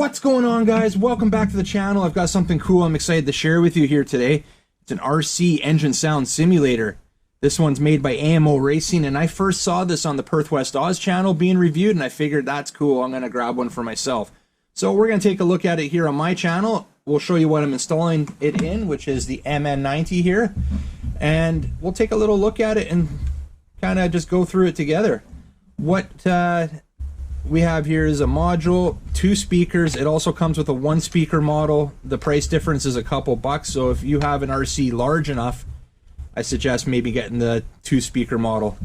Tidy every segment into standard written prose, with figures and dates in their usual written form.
What's going on, guys? Welcome back to the channel. I've got something cool I'm excited to share with you here today. It's an RC engine sound simulator. This one's made by AMO Racing, and I first saw this on the Perth West Oz channel being reviewed, and I figured that's cool. I'm going to grab one for myself. So we're going to take a look at it here on my channel. We'll show you what I'm installing it in, which is the MN90 here. And we'll take a little look at it and kind of just go through it together. What we have here is a module, 2 speakers. It also comes with a 1 speaker model. The price difference is a couple bucks, so if you have an RC large enough, I suggest maybe getting the 2 speaker model.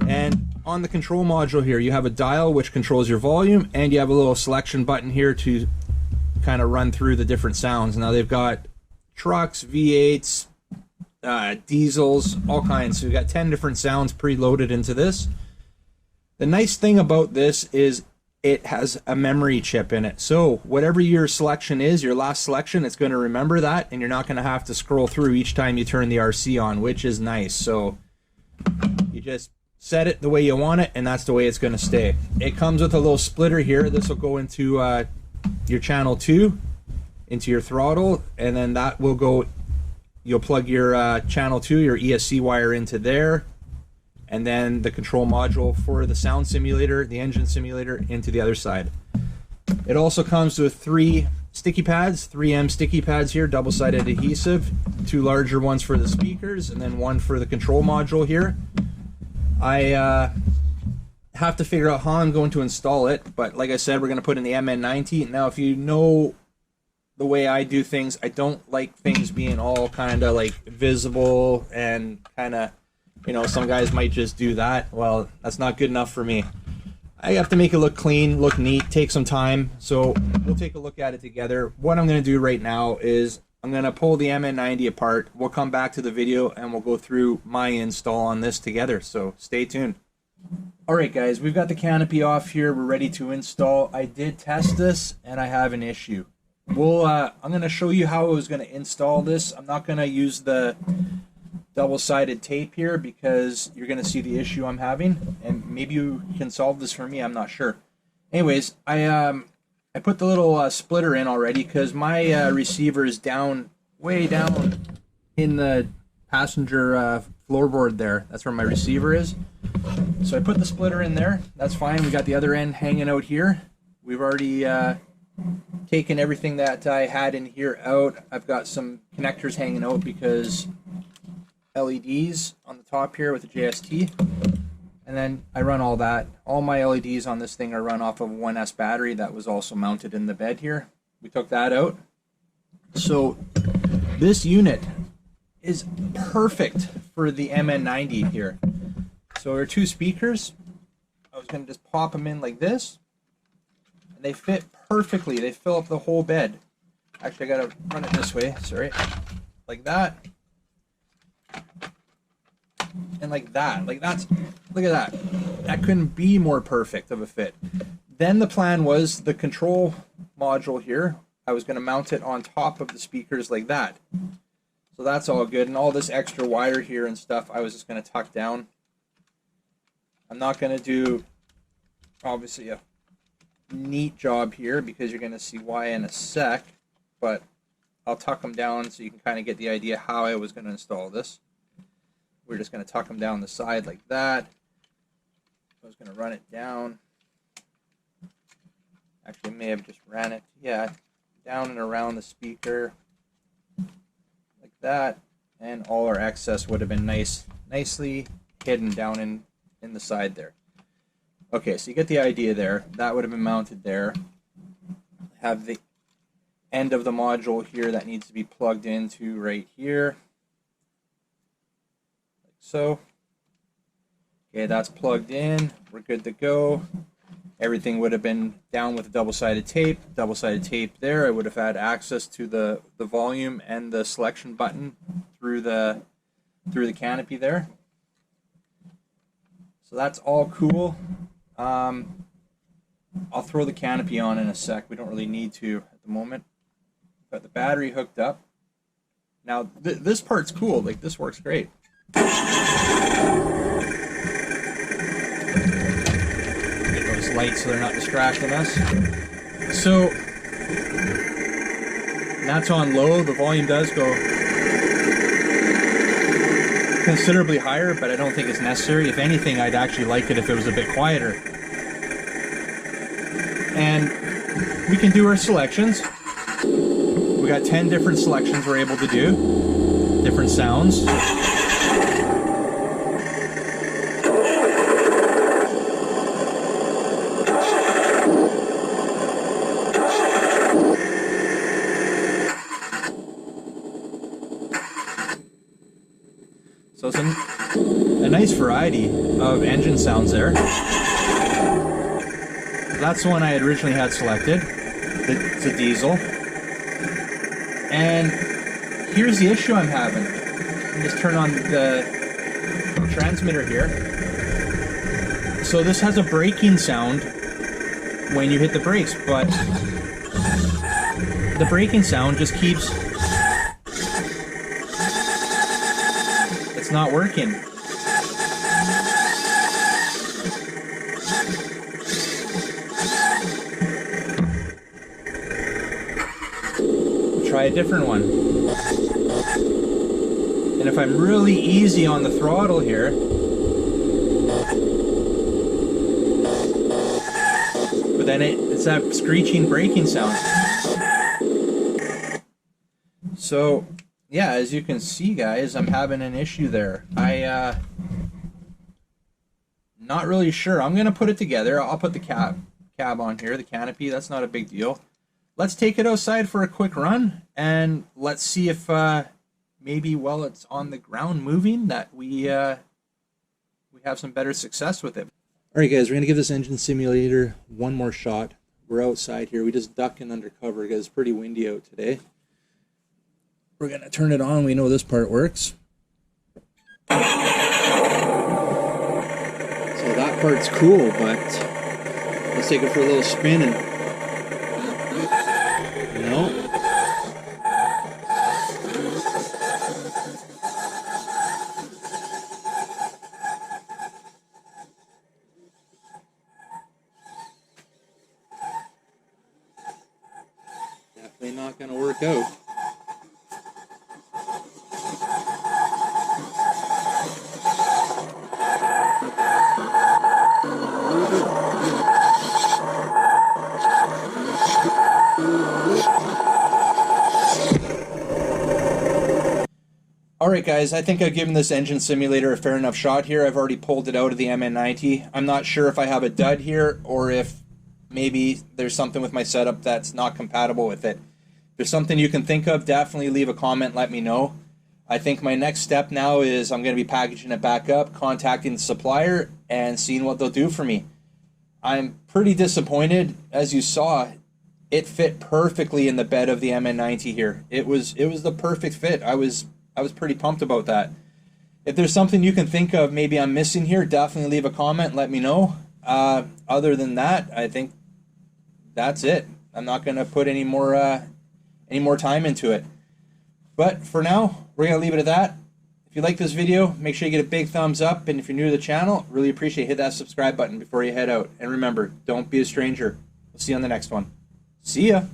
And on the control module here, you have a dial which controls your volume, and you have a little selection button here to kind of run through the different sounds. Now they've got trucks, V8s, diesels, all kinds. So we've got 10 different sounds preloaded into this. The nice thing about this is it has a memory chip in it. So whatever your selection is, your last selection, it's going to remember that, and you're not going to have to scroll through each time you turn the RC on, which is nice. So you just set it the way you want it, and that's the way it's going to stay. It comes with a little splitter here. This will go into your channel 2, into your throttle, and then that will go, you'll plug your channel 2, your ESC wire into there, and then the control module for the sound simulator, the engine simulator, into the other side. It also comes with 3 sticky pads, 3M sticky pads here, double-sided adhesive, 2 larger ones for the speakers, and then 1 for the control module here. I have to figure out how I'm going to install it, but like I said, we're going to put in the MN90. Now, if you know the way I do things, I don't like things being all kind of like visible and kind of, you know, some guys might just do that. Well, that's not good enough for me. I have to make it look clean, look neat, take some time. So we'll take a look at it together. What I'm going to do right now is I'm going to pull the MN90 apart. We'll come back to the video and we'll go through my install on this together. So stay tuned. Alright guys, we've got the canopy off here. We're ready to install. I did test this and I have an issue. I'm going to show you how I was going to install this. I'm not going to use the double-sided tape here because you're going to see the issue I'm having, and maybe you can solve this for me. I'm not sure. Anyways, I put the little splitter in already because my receiver is down, way down in the passenger floorboard there. That's where my receiver is. So I put the splitter in there. That's fine. We got the other end hanging out here. We've already taken everything that I had in here out. I've got some connectors hanging out because LEDs on the top here with the JST, and then I run all that. All my LEDs on this thing are run off of a 1S battery that was also mounted in the bed here. We took that out. So this unit is perfect for the MN90 here. So there are 2 speakers. I was going to just pop them in like this, and they fit perfectly. They fill up the whole bed. Actually, I got to run it this way, sorry. Like that. And like that. Like that's, look at that. That couldn't be more perfect of a fit. Then the plan was the control module here, I was going to mount it on top of the speakers like that. So that's all good. And all this extra wire here and stuff, I was just going to tuck down. I'm not going to do, obviously, a neat job here because you're going to see why in a sec, but I'll tuck them down so you can kind of get the idea how I was going to install this. We're just going to tuck them down the side like that. I was going to run it down. Actually, I may have just ran it, yeah, down and around the speaker like that, and all our excess would have been nicely hidden down in the side there. Okay, so you get the idea there. That would have been mounted there. Have the end of the module here that needs to be plugged into right here. Like so. Okay, that's plugged in. We're good to go. Everything would have been down with double-sided tape. Double-sided tape there. I would have had access to the volume and the selection button through the canopy there. So that's all cool. I'll throw the canopy on in a sec. We don't really need to at the moment. Got the battery hooked up. Now this part's cool. Like, this works great. Get those lights so they're not distracting us. So And that's on low. The volume does go considerably higher, but I don't think it's necessary. If anything, I'd actually like it if it was a bit quieter. And we can do our selections. We got 10 different selections we're able to do, different sounds. So it's a nice variety of engine sounds there. That's the one I had originally had selected. It's a diesel. And here's the issue I'm having. Just turn on the transmitter here. So this has a braking sound when you hit the brakes, but the braking sound just keeps... It's not working. Try a different one. And if I'm really easy on the throttle here, but then it's that screeching braking sound. So yeah, as you can see, guys, I'm having an issue there. Not really sure. I'm gonna put it together. I'll put the cab on here, the canopy. That's not a big deal. Let's take it outside for a quick run, and let's see if maybe while it's on the ground moving that we have some better success with it. All right, guys, we're gonna give this engine simulator one more shot. We're outside here. We just duck in under cover because it's pretty windy out today. We're gonna turn it on. We know this part works. So that part's cool, but let's take it for a little spin and no. Definitely not going to work out. Alright guys, I think I've given this engine simulator a fair enough shot here. I've already pulled it out of the MN90. I'm not sure if I have a dud here or if maybe there's something with my setup that's not compatible with it. If there's something you can think of, definitely leave a comment, let me know. I think my next step now is I'm going to be packaging it back up, contacting the supplier, and seeing what they'll do for me. I'm pretty disappointed. As you saw, it fit perfectly in the bed of the MN90 here. It was the perfect fit. I was pretty pumped about that. If there's something you can think of maybe I'm missing here, definitely leave a comment, let me know. Other than that, I think that's it. I'm not going to put any more time into it. But for now, we're going to leave it at that. If you like this video, make sure you get a big thumbs up, and if you're new to the channel, really appreciate it. Hit that subscribe button before you head out. And remember, don't be a stranger. We'll see you on the next one. See ya!